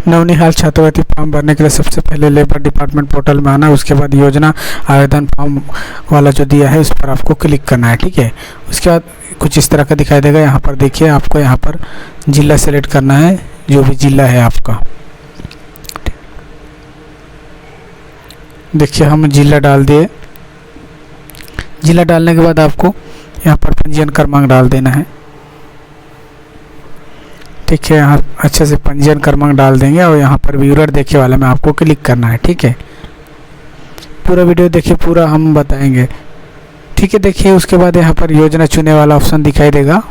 नवनिहाल छात्रवृत्ति फॉर्म भरने के लिए सबसे पहले लेबर डिपार्टमेंट पोर्टल में आना है। उसके बाद योजना आवेदन फॉर्म वाला जो दिया है उस पर आपको क्लिक करना है, ठीक है। उसके बाद कुछ इस तरह का दिखाई देगा। यहाँ पर देखिए, आपको यहाँ पर जिला सेलेक्ट करना है, जो भी जिला है आपका। देखिए हम जिला डाल दिए। जिला डालने के बाद आपको यहाँ पर पंजीयन क्रमांक डाल देना है, ठीक है। यहाँ अच्छे से पंजीयन क्रमांक डाल देंगे और यहाँ पर व्यूअर देखिए वाला में आपको क्लिक करना है, ठीक है। पूरा वीडियो देखिए, पूरा हम बताएंगे, ठीक है। देखिए उसके बाद यहाँ पर योजना चुने वाला ऑप्शन दिखाई देगा।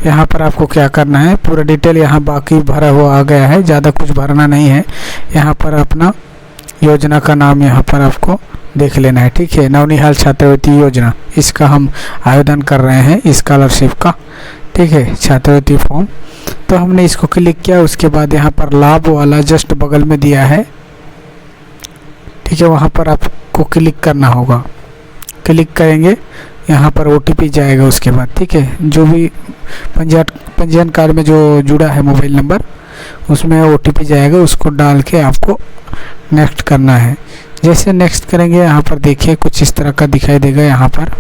यहाँ पर आपको क्या करना है, पूरा डिटेल यहाँ बाकी भरा हुआ आ गया है, ज़्यादा कुछ भरना नहीं है। यहाँ पर अपना योजना का नाम यहाँ पर आपको देख लेना है, ठीक है। नवनिहाल छात्रवृत्ति योजना, इसका हम आवेदन कर रहे हैं स्कॉलरशिप का, ठीक है, छात्रवृत्ति फॉर्म। तो हमने इसको क्लिक किया। उसके बाद यहाँ पर लाभ वाला जस्ट बगल में दिया है, ठीक है, वहाँ पर आपको क्लिक करना होगा। क्लिक करेंगे, यहाँ पर OTP जाएगा उसके बाद, ठीक है। जो भी पंजीयन कार्ड में जो जुड़ा है मोबाइल नंबर, उसमें OTP जाएगा, उसको डाल के आपको नेक्स्ट करना है। जैसे नेक्स्ट करेंगे यहाँ पर देखिए कुछ इस तरह का दिखाई देगा यहाँ पर,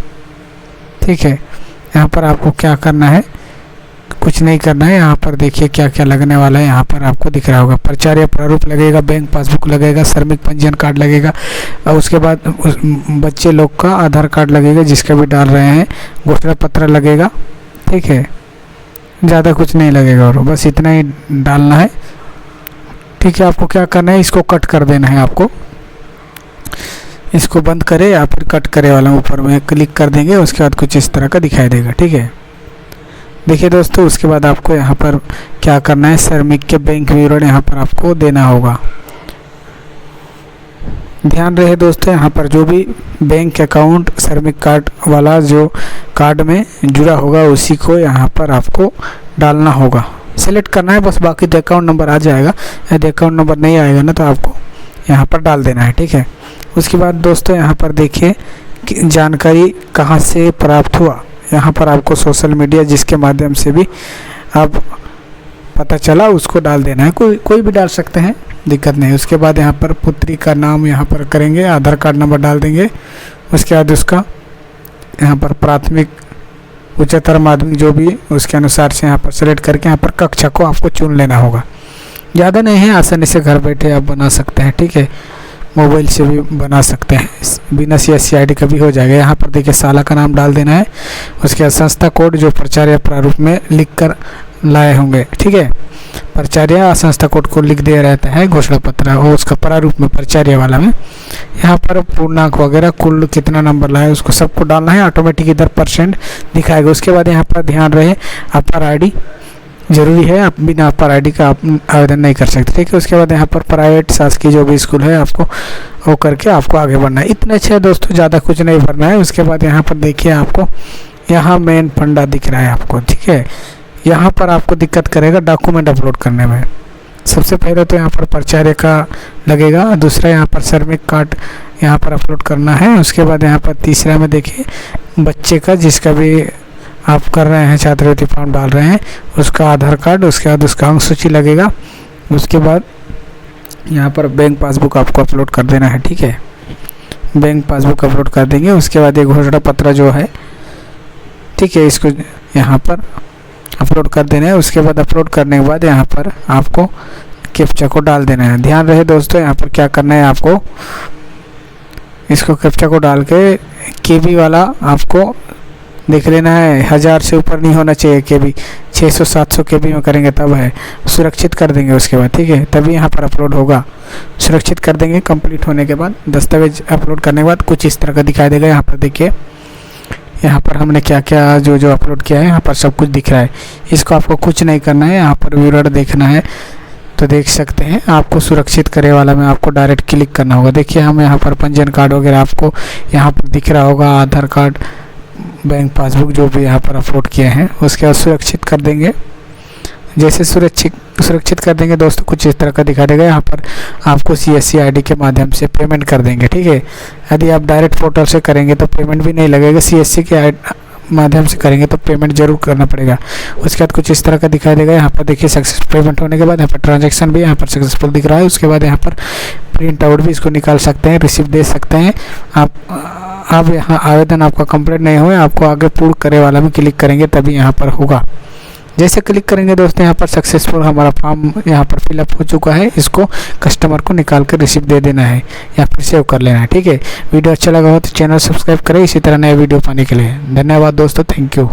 ठीक है। यहाँ पर आपको क्या करना है, कुछ नहीं करना है। यहाँ पर देखिए क्या क्या लगने वाला है, यहाँ पर आपको दिख रहा होगा। प्राचार्य प्रारूप लगेगा, बैंक पासबुक लगेगा, श्रमिक पंजीयन कार्ड लगेगा, और उसके बाद बच्चे लोग का आधार कार्ड लगेगा जिसका भी डाल रहे हैं, घोषणा पत्र लगेगा, ठीक है। ज़्यादा कुछ नहीं लगेगा और बस इतना ही डालना है, ठीक है। आपको क्या करना है, इसको कट कर देना है। आपको इसको बंद करे या फिर कट करे वाला ऊपर में क्लिक कर देंगे। उसके बाद कुछ इस तरह का दिखाई देगा, ठीक है। देखिए दोस्तों, उसके बाद आपको यहाँ पर क्या करना है, श्रमिक के बैंक विवरण यहाँ पर आपको देना होगा। ध्यान रहे दोस्तों, यहाँ पर जो भी बैंक अकाउंट श्रमिक कार्ड वाला जो कार्ड में जुड़ा होगा उसी को यहाँ पर आपको डालना होगा, सेलेक्ट करना है बस। बाकी तो अकाउंट नंबर आ जाएगा, यदि अकाउंट नंबर नहीं आएगा ना तो आपको यहाँ पर डाल देना है, ठीक है। उसके बाद दोस्तों यहाँ पर देखिए जानकारी कहाँ से प्राप्त हुआ। यहाँ पर आपको सोशल मीडिया जिसके माध्यम से भी आप पता चला उसको डाल देना है, कोई भी डाल सकते हैं, दिक्कत नहीं। उसके बाद यहाँ पर पुत्री का नाम यहाँ पर करेंगे, आधार कार्ड नंबर डाल देंगे। उसके बाद उसका यहाँ पर प्राथमिक उच्चतर माध्यमिक जो भी उसके अनुसार से यहाँ पर सेलेक्ट करके यहाँ पर कक्षा को आपको चुन लेना होगा। ज़्यादा नहीं है, आसानी से घर बैठे आप बना सकते हैं, ठीक है। मोबाइल से भी बना सकते हैं, बिना CSC ID का भी हो जाएगा। यहाँ पर देखिए शाला का नाम डाल देना है। उसके बाद संस्था कोड जो प्राचार्य प्रारूप में लिख कर लाए होंगे, ठीक है। प्राचार्य संस्था कोड को लिख दे रहता है घोषणा पत्र और उसका प्रारूप में प्राचार्य वाला में यहाँ पर पूर्णांक वगैरह कुल कितना नंबर लाए उसको सबको डालना है। ऑटोमेटिक इधर % दिखाएगा। उसके बाद यहाँ पर ध्यान रहे अपर ID जरूरी है, आप बिना अपर ID का आप आवेदन नहीं कर सकते, ठीक है। उसके बाद यहाँ पर प्राइवेट शासकीय जो भी स्कूल है आपको वो करके आपको आगे बढ़ना है। इतना अच्छा है दोस्तों, ज़्यादा कुछ नहीं भरना है। उसके बाद यहाँ पर देखिए आपको यहाँ मेन फंडा दिख रहा है आपको, ठीक है। यहाँ पर आपको दिक्कत करेगा डॉक्यूमेंट अपलोड करने में। सबसे पहले तो यहाँ पर प्राचार्य का लगेगा, दूसरा यहाँ पर श्रमिक कार्ड यहाँ पर अपलोड करना है। उसके बाद यहाँ पर तीसरा में देखिए बच्चे का जिसका भी आप कर रहे हैं छात्रवृत्ति फॉर्म डाल रहे हैं उसका आधार कार्ड, उसके बाद उसका अंक सूची लगेगा। उसके बाद यहाँ पर बैंक पासबुक आपको अपलोड कर देना है, ठीक है। बैंक पासबुक अपलोड कर देंगे। उसके बाद ये घोषणा पत्र जो है, ठीक है, इसको यहाँ पर अपलोड कर देना है। उसके बाद अपलोड करने के बाद यहाँ पर आपको कैप्चा को डाल देना है। ध्यान रहे दोस्तों, यहाँ पर क्या करना है, आपको इसको कैप्चा को डाल के KB वाला आपको देख लेना है। 1000 से ऊपर नहीं होना चाहिए KB, 600-700 KB में करेंगे तब है। सुरक्षित कर देंगे उसके बाद, ठीक है, तभी यहाँ पर अपलोड होगा। सुरक्षित कर देंगे। कंप्लीट होने के बाद दस्तावेज अपलोड करने के बाद कुछ इस तरह का दिखाई देगा। यहाँ पर देखिए, यहाँ पर हमने क्या क्या जो अपलोड किया है यहाँ पर सब कुछ दिख रहा है। इसको आपको कुछ नहीं करना है, यहाँ पर विवरण देखना है तो देख सकते हैं। आपको सुरक्षित करे वाला में आपको डायरेक्ट क्लिक करना होगा। देखिए हम यहाँ पर पंजीयन कार्ड वगैरह आपको यहाँ पर दिख रहा होगा, आधार कार्ड, बैंक पासबुक जो भी यहाँ पर अपलोड किए हैं। उसके बाद सुरक्षित कर देंगे। जैसे सुरक्षित कर देंगे दोस्तों कुछ इस तरह का दिखा देगा। यहाँ पर आपको CSC ID के माध्यम से पेमेंट कर देंगे, ठीक है। यदि आप डायरेक्ट पोर्टल से करेंगे तो पेमेंट भी नहीं लगेगा। CSC के माध्यम से करेंगे तो पेमेंट जरूर करना पड़ेगा। उसके बाद कुछ इस तरह का दिखाई देगा। यहाँ पर देखिए सक्सेस पेमेंट होने के बाद यहाँ पर ट्रांजैक्शन भी यहाँ पर सक्सेसफुल दिख रहा है। उसके बाद यहाँ पर प्रिंट आउट भी इसको निकाल सकते हैं, रिसिप्ट दे सकते हैं आप यहाँ आवेदन आपका कंप्लीट नहीं हुआ, आपको आगे पूर्ण करे वाला में क्लिक करेंगे तभी यहाँ पर होगा। जैसे क्लिक करेंगे दोस्तों यहाँ पर सक्सेसफुल हमारा फॉर्म यहाँ पर फिलअप हो चुका है। इसको कस्टमर को निकाल कर रिसिप्ट दे देना है या फिर सेव कर लेना है। ठीक है, वीडियो अच्छा लगा हो तो चैनल सब्सक्राइब करें इसी तरह नए वीडियो पाने के लिए। धन्यवाद दोस्तों, थैंक यू।